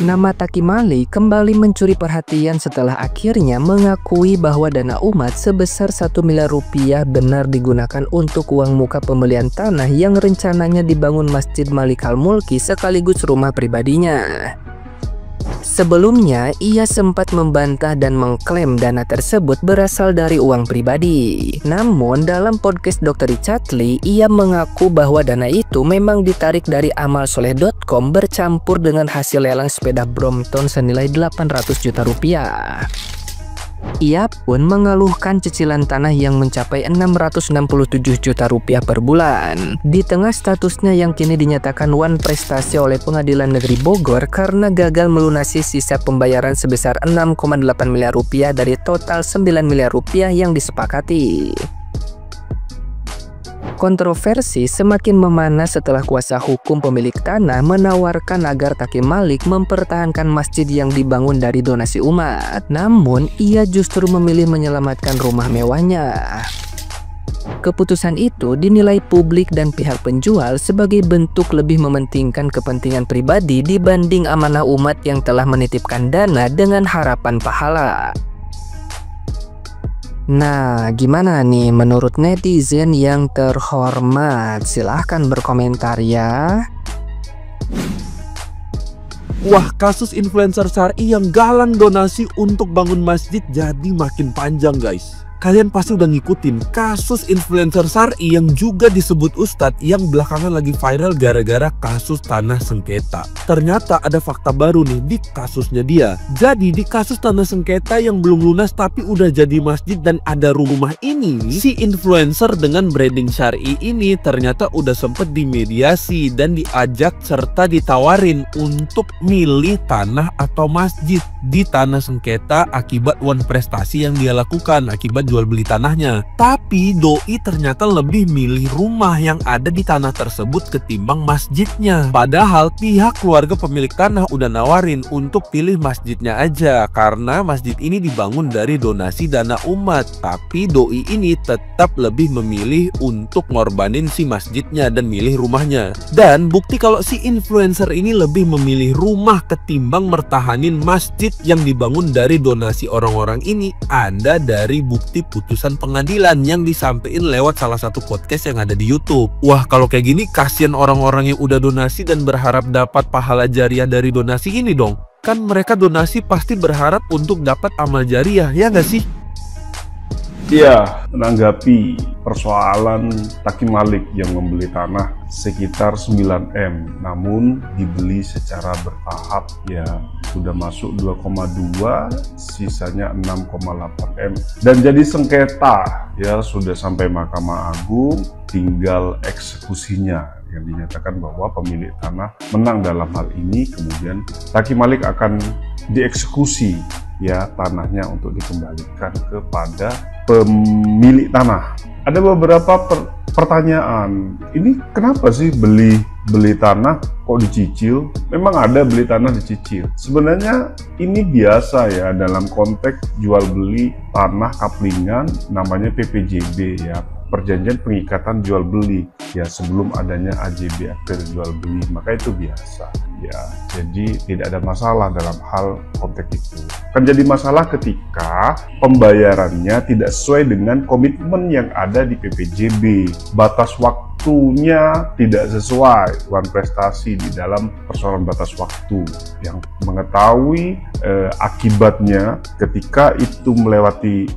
Nama Taki Malik kembali mencuri perhatian setelah akhirnya mengakui bahwa dana umat sebesar 1 miliar rupiah benar digunakan untuk uang muka pembelian tanah yang rencananya dibangun Masjid Malik Al-Mulki sekaligus rumah pribadinya. Sebelumnya, ia sempat membantah dan mengklaim dana tersebut berasal dari uang pribadi. Namun, dalam podcast Dr. Richard Lee, ia mengaku bahwa dana itu memang ditarik dari amalsoleh.com bercampur dengan hasil lelang sepeda Brompton senilai 800 juta rupiah. Ia pun mengeluhkan cicilan tanah yang mencapai 667 juta rupiah per bulan. Di tengah statusnya yang kini dinyatakan wan prestasi oleh Pengadilan Negeri Bogor karena gagal melunasi sisa pembayaran sebesar 6,8 miliar rupiah dari total 9 miliar rupiah yang disepakati. Kontroversi semakin memanas setelah kuasa hukum pemilik tanah menawarkan agar Taki Malik mempertahankan masjid yang dibangun dari donasi umat. Namun, ia justru memilih menyelamatkan rumah mewahnya. Keputusan itu dinilai publik dan pihak penjual sebagai bentuk lebih mementingkan kepentingan pribadi dibanding amanah umat yang telah menitipkan dana dengan harapan pahala. Nah, gimana nih menurut netizen yang terhormat? Silahkan berkomentar ya. Wah, kasus influencer syar'i yang galang donasi untuk bangun masjid jadi makin panjang, guys. Kalian pasti udah ngikutin kasus influencer syar'i yang juga disebut ustadz yang belakangan lagi viral gara-gara kasus tanah sengketa. Ternyata ada fakta baru nih di kasusnya dia. Jadi di kasus tanah sengketa yang belum lunas tapi udah jadi masjid dan ada rumah ini, si influencer dengan branding syar'i ini ternyata udah sempet dimediasi dan diajak serta ditawarin untuk milih tanah atau masjid di tanah sengketa akibat wan prestasi yang dia lakukan akibat jual beli tanahnya. Tapi doi ternyata lebih milih rumah yang ada di tanah tersebut ketimbang masjidnya. Padahal pihak keluarga pemilik tanah udah nawarin untuk pilih masjidnya aja karena masjid ini dibangun dari donasi dana umat. Tapi doi ini tetap lebih memilih untuk ngorbanin si masjidnya dan milih rumahnya. Dan bukti kalau si influencer ini lebih memilih rumah ketimbang mertahanin masjid yang dibangun dari donasi orang-orang ini ada dari bukti putusan pengadilan yang disampaikan lewat salah satu podcast yang ada di YouTube. Wah, kalau kayak gini kasihan orang-orang yang udah donasi dan berharap dapat pahala jariah dari donasi ini dong. Kan mereka donasi pasti berharap untuk dapat amal jariah, ya nggak sih? Iya, menanggapi persoalan Taki Malik yang membeli tanah sekitar 9M namun dibeli secara bertahap, ya sudah masuk 2,2, sisanya 6,8M dan jadi sengketa, ya sudah sampai Mahkamah Agung, tinggal eksekusinya yang dinyatakan bahwa pemilik tanah menang dalam hal ini. Kemudian Taki Malik akan dieksekusi, ya tanahnya untuk dikembalikan kepada pemilik tanah. Ada beberapa pertanyaan. Ini kenapa sih beli tanah kok dicicil? Memang ada beli tanah dicicil. Sebenarnya ini biasa ya dalam konteks jual beli tanah kaplingan, namanya PPJB ya. Perjanjian pengikatan jual beli ya, sebelum adanya AJB akte jual beli, maka itu biasa ya. Jadi tidak ada masalah dalam hal konteks itu. Kan jadi masalah ketika pembayarannya tidak sesuai dengan komitmen yang ada di PPJB, batas waktunya tidak sesuai, wan prestasi di dalam persoalan batas waktu yang mengetahui akibatnya ketika itu melewati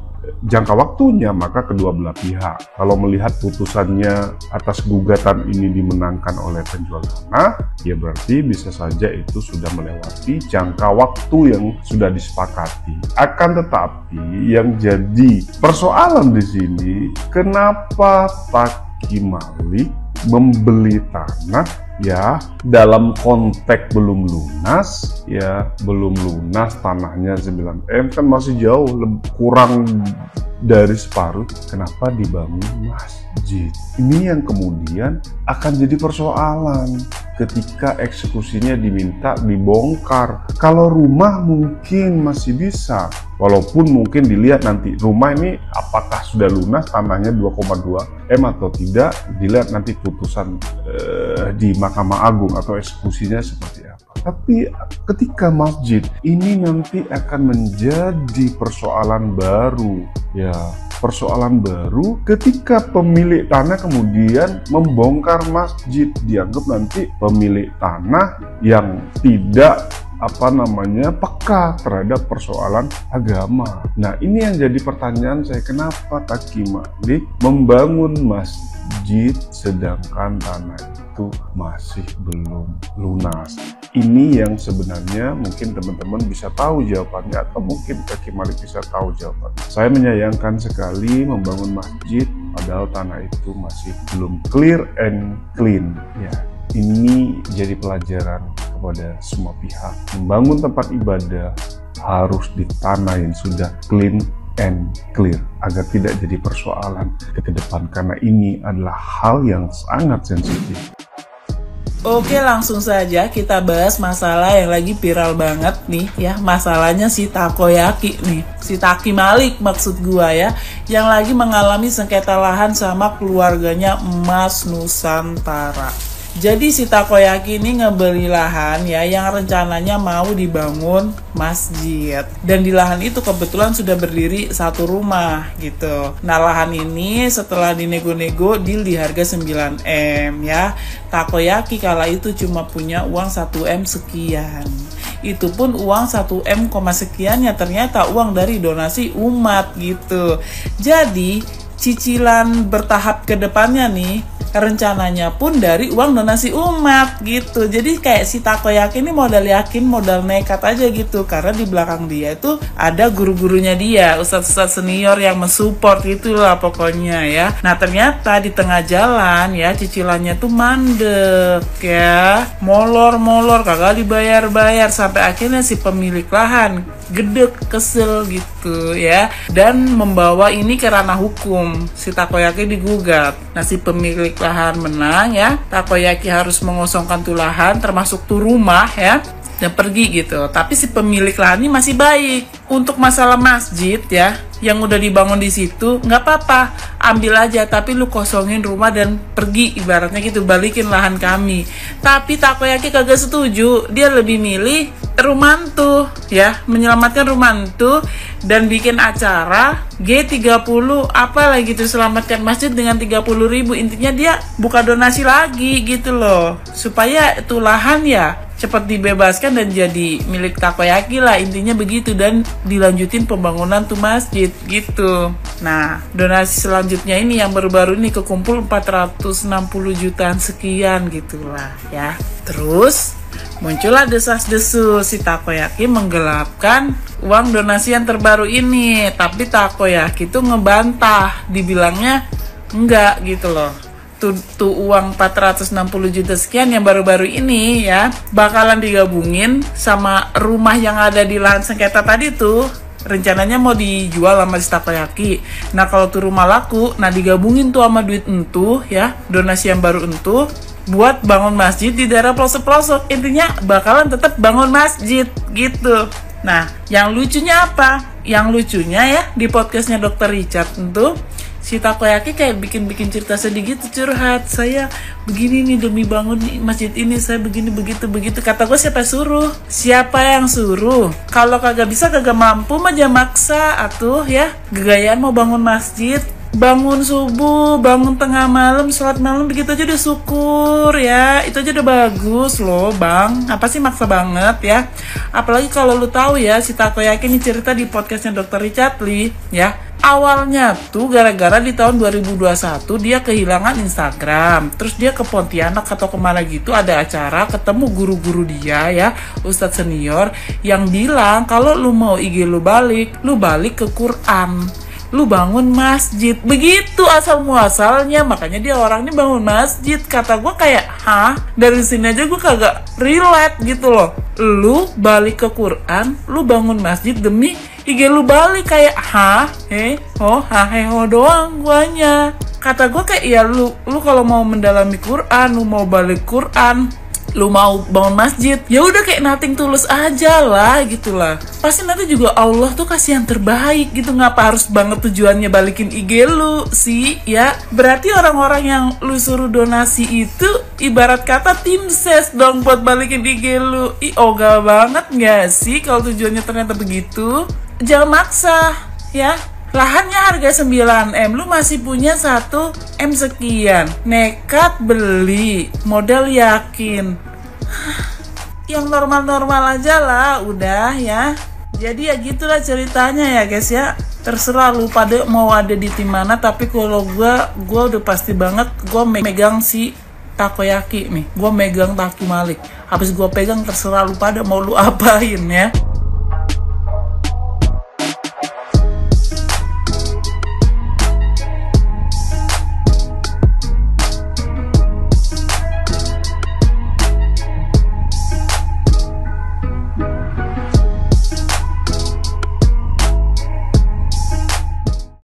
jangka waktunya, maka kedua belah pihak kalau melihat putusannya atas gugatan ini dimenangkan oleh penjual tanah, ya berarti bisa saja itu sudah melewati jangka waktu yang sudah disepakati. Akan tetapi yang jadi persoalan di sini, kenapa Taki Malik membeli tanah ya dalam konteks belum lunas, ya belum lunas tanahnya 9M kan masih jauh, kurang dari separuh. Kenapa dibangun masjid? Ini yang kemudian akan jadi persoalan ketika eksekusinya diminta dibongkar. Kalau rumah mungkin masih bisa, walaupun mungkin dilihat nanti rumah ini apakah sudah lunas tanahnya 2,2M atau tidak, dilihat nanti putusan di Mahkamah Agung atau eksekusinya seperti apa. Tapi ketika masjid ini nanti akan menjadi persoalan baru, ya. Persoalan baru ketika pemilik tanah kemudian membongkar masjid, dianggap nanti pemilik tanah yang tidak peka terhadap persoalan agama. Nah, ini yang jadi pertanyaan saya, kenapa Taki Malik membangun masjid sedangkan tanah itu masih belum lunas? Ini yang sebenarnya mungkin teman-teman bisa tahu jawabannya, atau mungkin Taki Malik bisa tahu jawabannya. Saya menyayangkan sekali membangun masjid padahal tanah itu masih belum clear and clean, ya. Ini jadi pelajaran kepada semua pihak. Membangun tempat ibadah harus di tanah yang sudah clean and clear agar tidak jadi persoalan ke depan, karena ini adalah hal yang sangat sensitif. Oke, langsung saja kita bahas masalah yang lagi viral banget nih ya. Masalahnya si Takoyaki nih, si Taki Malik maksud gua ya, yang lagi mengalami sengketa lahan sama keluarganya Emas Nusantara. Jadi si Takoyaki ini ngebeli lahan ya yang rencananya mau dibangun masjid. Dan di lahan itu kebetulan sudah berdiri satu rumah gitu. Nah, lahan ini setelah dinego-nego deal di harga 9M ya. Takoyaki kala itu cuma punya uang 1M sekian. Itu pun uang 1M, sekian ya ternyata uang dari donasi umat gitu. Jadi cicilan bertahap ke depannya nih rencananya pun dari uang donasi umat gitu. Jadi kayak si Takoyaki ini modal yakin, modal nekat aja gitu, karena di belakang dia itu ada guru-gurunya dia, ustadz-ustadz senior yang mensupport itulah pokoknya ya. Nah, ternyata di tengah jalan ya cicilannya tuh mandek ya, molor kagak dibayar-bayar, sampai akhirnya si pemilik lahan gedek, kesel gitu ya, dan membawa ini ke ranah hukum. Si Takoyaki digugat. Nah, si pemilik lahan menang ya, Takoyaki harus mengosongkan tuh lahan termasuk tuh rumah ya, dan pergi gitu. Tapi si pemilik lahan ini masih baik. Untuk masalah masjid ya, yang udah dibangun di situ nggak apa-apa, ambil aja, tapi lu kosongin rumah dan pergi, ibaratnya gitu, balikin lahan kami. Tapi Takoyaki kagak setuju, dia lebih milih Rumantu ya, menyelamatkan Rumantu dan bikin acara G30 apalah gitu, selamatkan masjid dengan 30.000. Intinya dia buka donasi lagi gitu loh, supaya itu lahan ya cepat dibebaskan dan jadi milik Takoyaki lah, intinya begitu, dan dilanjutin pembangunan tuh masjid gitu. Nah, donasi selanjutnya ini yang baru-baru ini kekumpul 460 jutaan sekian gitulah ya. Terus muncullah desas-desus si Takoyaki menggelapkan uang donasi yang terbaru ini, tapi Takoyaki tuh ngebantah, dibilangnya enggak gitu loh. Tuh uang 460 juta sekian yang baru-baru ini ya bakalan digabungin sama rumah yang ada di lahan sengketa tadi tuh. Rencananya mau dijual sama si Takoyaki. Nah, kalau tuh rumah laku, nah digabungin tuh sama duit entuh ya, donasi yang baru entuh, buat bangun masjid di daerah pelosok-pelosok. Intinya bakalan tetap bangun masjid gitu. Nah, yang lucunya apa? Yang lucunya ya di podcastnya Dr. Richard tentu si Takoyaki kayak bikin cerita sedih gitu, curhat. Saya begini nih demi bangun masjid ini, saya begini begitu. Kata gue, siapa suruh? Siapa yang suruh? Kalau kagak bisa, kagak mampu mah jangan maksa atuh ya. Gegayaan mau bangun masjid, bangun subuh, bangun tengah malam, sholat malam, begitu aja udah syukur ya. Itu aja udah bagus loh bang, apa sih maksa banget ya. Apalagi kalau lu tahu ya, si Takoyaki ini cerita di podcastnya Dr. Richard Lee ya. Awalnya tuh gara-gara di tahun 2021 dia kehilangan Instagram. Terus dia ke Pontianak atau kemana gitu, ada acara, ketemu guru-guru dia ya, ustadz senior, yang bilang kalau lu mau IG lu balik ke Quran, lu bangun masjid. Begitu asal muasalnya, makanya dia orangnya bangun masjid. Kata gue kayak, hah? Dari sini aja gue kagak relate gitu loh. Lu balik ke Quran, lu bangun masjid demi IG lu balik, kayak hah? Doang guanya. Kata gue kayak, ya lu kalau mau mendalami Quran, lu mau balik Quran, lu mau bangun masjid, ya udah kayak nothing tulus aja lah gitu lah. Pasti nanti juga Allah tuh kasih yang terbaik gitu. Ngapa harus banget tujuannya balikin IG lu sih ya? Berarti orang-orang yang lu suruh donasi itu ibarat kata tim ses dong buat balikin IG lu. Ogah banget gak sih kalau tujuannya ternyata begitu? Jangan maksa ya. Lahannya harga 9M, lu masih punya 1M sekian. Nekat beli, modal yakin. Yang normal-normal aja lah, udah ya. Jadi ya gitulah ceritanya ya guys ya. Terserah lu pada mau ada di tim mana, tapi kalau gua udah pasti banget gua megang si takoyaki nih. Gua megang Taki Malik. Habis gua pegang terserah lu pada mau lu apain ya.